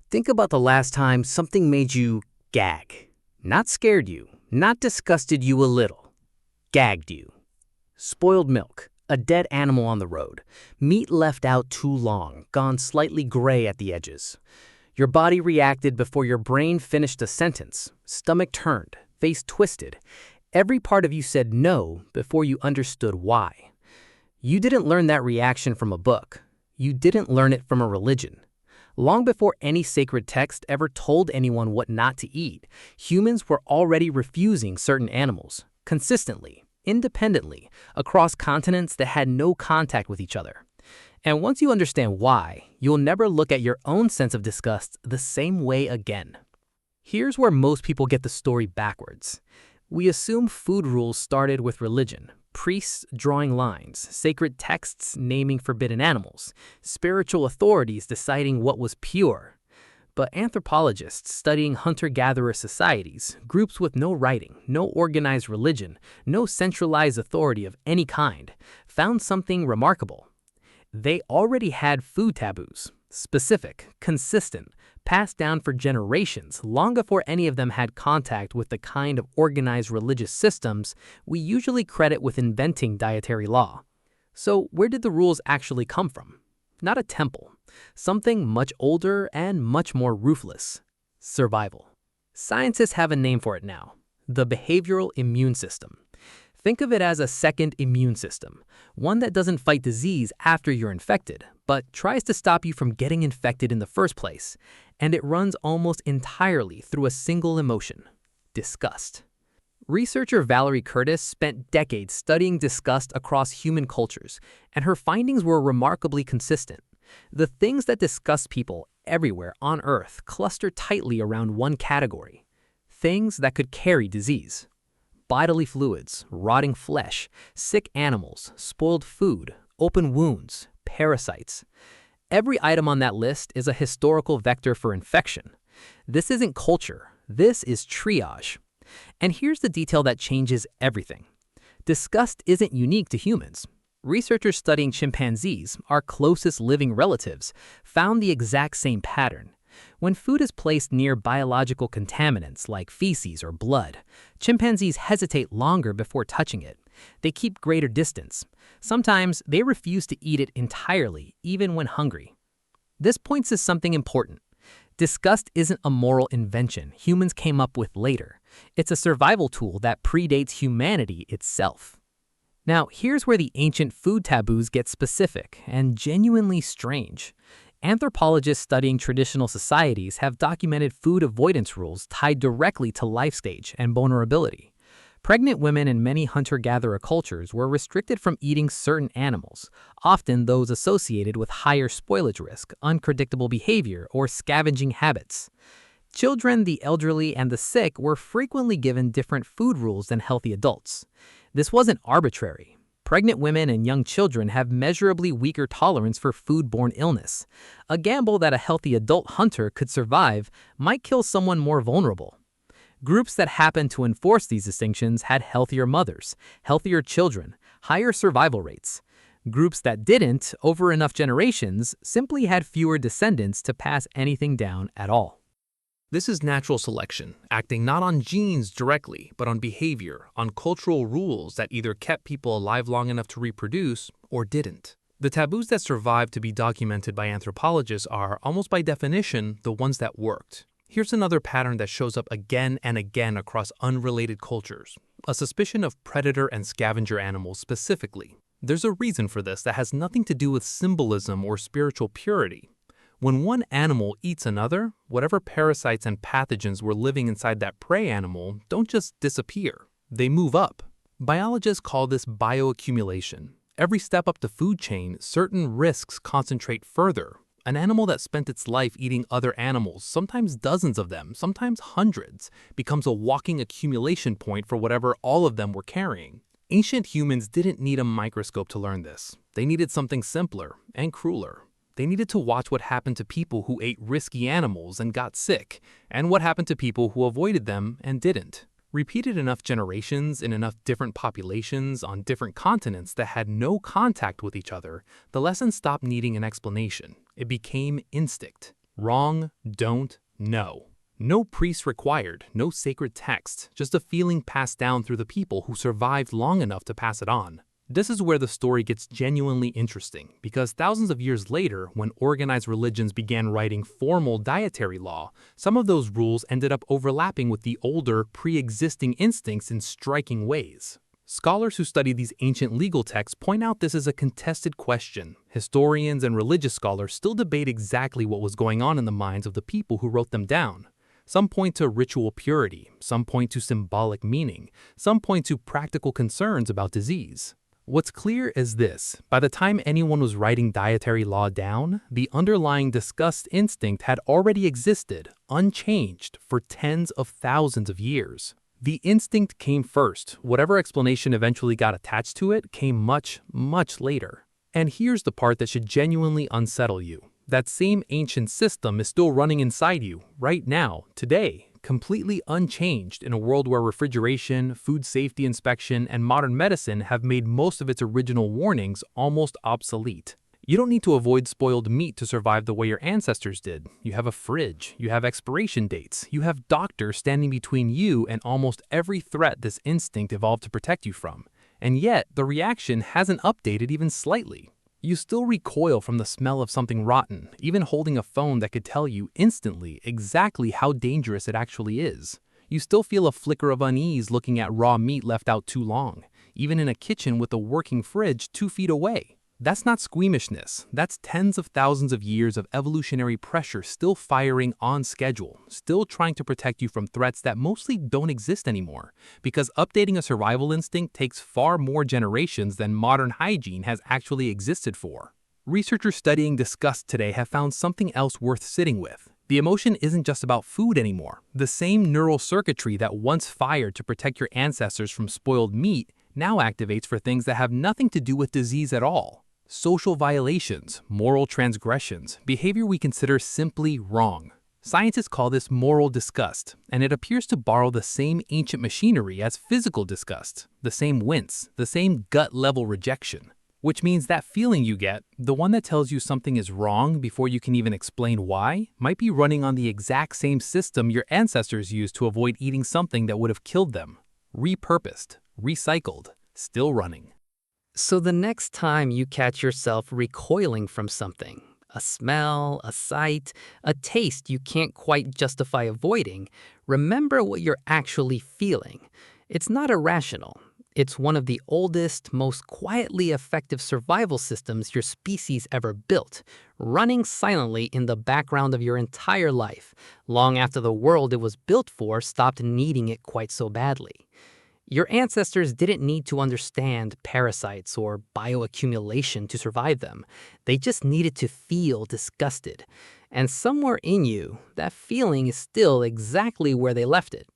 Think about the last time something made you gag. Not scared you, not disgusted you a little. Gagged you. Spoiled milk, a dead animal on the road, meat left out too long, gone slightly gray at the edges. Your body reacted before your brain finished a sentence, stomach turned, face twisted. Every part of you said no before you understood why. You didn't learn that reaction from a book. You didn't learn it from a religion. Long before any sacred text ever told anyone what not to eat, humans were already refusing certain animals, consistently, independently, across continents that had no contact with each other. And once you understand why, you'll never look at your own sense of disgust the same way again. Here's where most people get the story backwards. We assume food rules started with religion. Priests drawing lines, sacred texts naming forbidden animals, spiritual authorities deciding what was pure. But anthropologists studying hunter-gatherer societies, groups with no writing, no organized religion, no centralized authority of any kind, found something remarkable. They already had food taboos, specific, consistent, passed down for generations long before any of them had contact with the kind of organized religious systems we usually credit with inventing dietary law. So where did the rules actually come from? Not a temple. Something much older and much more ruthless. Survival. Scientists have a name for it now. The behavioral immune system. Think of it as a second immune system, one that doesn't fight disease after you're infected, but tries to stop you from getting infected in the first place, and it runs almost entirely through a single emotion: disgust. Researcher Valerie Curtis spent decades studying disgust across human cultures, and her findings were remarkably consistent. The things that disgust people everywhere on Earth cluster tightly around one category: things that could carry disease. Bodily fluids, rotting flesh, sick animals, spoiled food, open wounds, parasites. Every item on that list is a historical vector for infection. This isn't culture, this is triage. And here's the detail that changes everything. Disgust isn't unique to humans. Researchers studying chimpanzees, our closest living relatives, found the exact same pattern. When food is placed near biological contaminants like feces or blood, chimpanzees hesitate longer before touching it. They keep greater distance. Sometimes they refuse to eat it entirely, even when hungry. This points to something important. Disgust isn't a moral invention humans came up with later. It's a survival tool that predates humanity itself. Now, here's where the ancient food taboos get specific and genuinely strange. Anthropologists studying traditional societies have documented food avoidance rules tied directly to life stage and vulnerability. Pregnant women in many hunter-gatherer cultures were restricted from eating certain animals, often those associated with higher spoilage risk, unpredictable behavior, or scavenging habits. Children, the elderly, and the sick were frequently given different food rules than healthy adults. This wasn't arbitrary. Pregnant women and young children have measurably weaker tolerance for foodborne illness. A gamble that a healthy adult hunter could survive might kill someone more vulnerable. Groups that happened to enforce these distinctions had healthier mothers, healthier children, higher survival rates. Groups that didn't, over enough generations, simply had fewer descendants to pass anything down at all. This is natural selection, acting not on genes directly, but on behavior, on cultural rules that either kept people alive long enough to reproduce or didn't. The taboos that survived to be documented by anthropologists are, almost by definition, the ones that worked. Here's another pattern that shows up again and again across unrelated cultures: a suspicion of predator and scavenger animals specifically. There's a reason for this that has nothing to do with symbolism or spiritual purity. When one animal eats another, whatever parasites and pathogens were living inside that prey animal don't just disappear, they move up. Biologists call this bioaccumulation. Every step up the food chain, certain risks concentrate further. An animal that spent its life eating other animals, sometimes dozens of them, sometimes hundreds, becomes a walking accumulation point for whatever all of them were carrying. Ancient humans didn't need a microscope to learn this. They needed something simpler and crueler. They needed to watch what happened to people who ate risky animals and got sick, and what happened to people who avoided them and didn't. Repeated enough generations in enough different populations on different continents that had no contact with each other, the lesson stopped needing an explanation. It became instinct. Wrong, don't, no. No priest required, no sacred text, just a feeling passed down through the people who survived long enough to pass it on. This is where the story gets genuinely interesting, because thousands of years later, when organized religions began writing formal dietary law, some of those rules ended up overlapping with the older, pre-existing instincts in striking ways. Scholars who study these ancient legal texts point out this is a contested question. Historians and religious scholars still debate exactly what was going on in the minds of the people who wrote them down. Some point to ritual purity, some point to symbolic meaning, some point to practical concerns about disease. What's clear is this: by the time anyone was writing dietary law down, the underlying disgust instinct had already existed, unchanged, for tens of thousands of years. The instinct came first. Whatever explanation eventually got attached to it came much, much later. And here's the part that should genuinely unsettle you. That same ancient system is still running inside you, right now, today, completely unchanged in a world where refrigeration, food safety inspection, and modern medicine have made most of its original warnings almost obsolete. You don't need to avoid spoiled meat to survive the way your ancestors did. You have a fridge, you have expiration dates, you have doctors standing between you and almost every threat this instinct evolved to protect you from. And yet, the reaction hasn't updated even slightly. You still recoil from the smell of something rotten, even holding a phone that could tell you instantly exactly how dangerous it actually is. You still feel a flicker of unease looking at raw meat left out too long, even in a kitchen with a working fridge 2 feet away. That's not squeamishness. That's tens of thousands of years of evolutionary pressure still firing on schedule, still trying to protect you from threats that mostly don't exist anymore, because updating a survival instinct takes far more generations than modern hygiene has actually existed for. Researchers studying disgust today have found something else worth sitting with. The emotion isn't just about food anymore. The same neural circuitry that once fired to protect your ancestors from spoiled meat now activates for things that have nothing to do with disease at all. Social violations, moral transgressions, behavior we consider simply wrong. Scientists call this moral disgust, and it appears to borrow the same ancient machinery as physical disgust, the same wince, the same gut-level rejection. Which means that feeling you get, the one that tells you something is wrong before you can even explain why, might be running on the exact same system your ancestors used to avoid eating something that would have killed them. Repurposed, recycled, still running. So the next time you catch yourself recoiling from something, a smell, a sight, a taste you can't quite justify avoiding, remember what you're actually feeling. It's not irrational. It's one of the oldest, most quietly effective survival systems your species ever built, running silently in the background of your entire life, long after the world it was built for stopped needing it quite so badly. Your ancestors didn't need to understand parasites or bioaccumulation to survive them. They just needed to feel disgusted. And somewhere in you, that feeling is still exactly where they left it,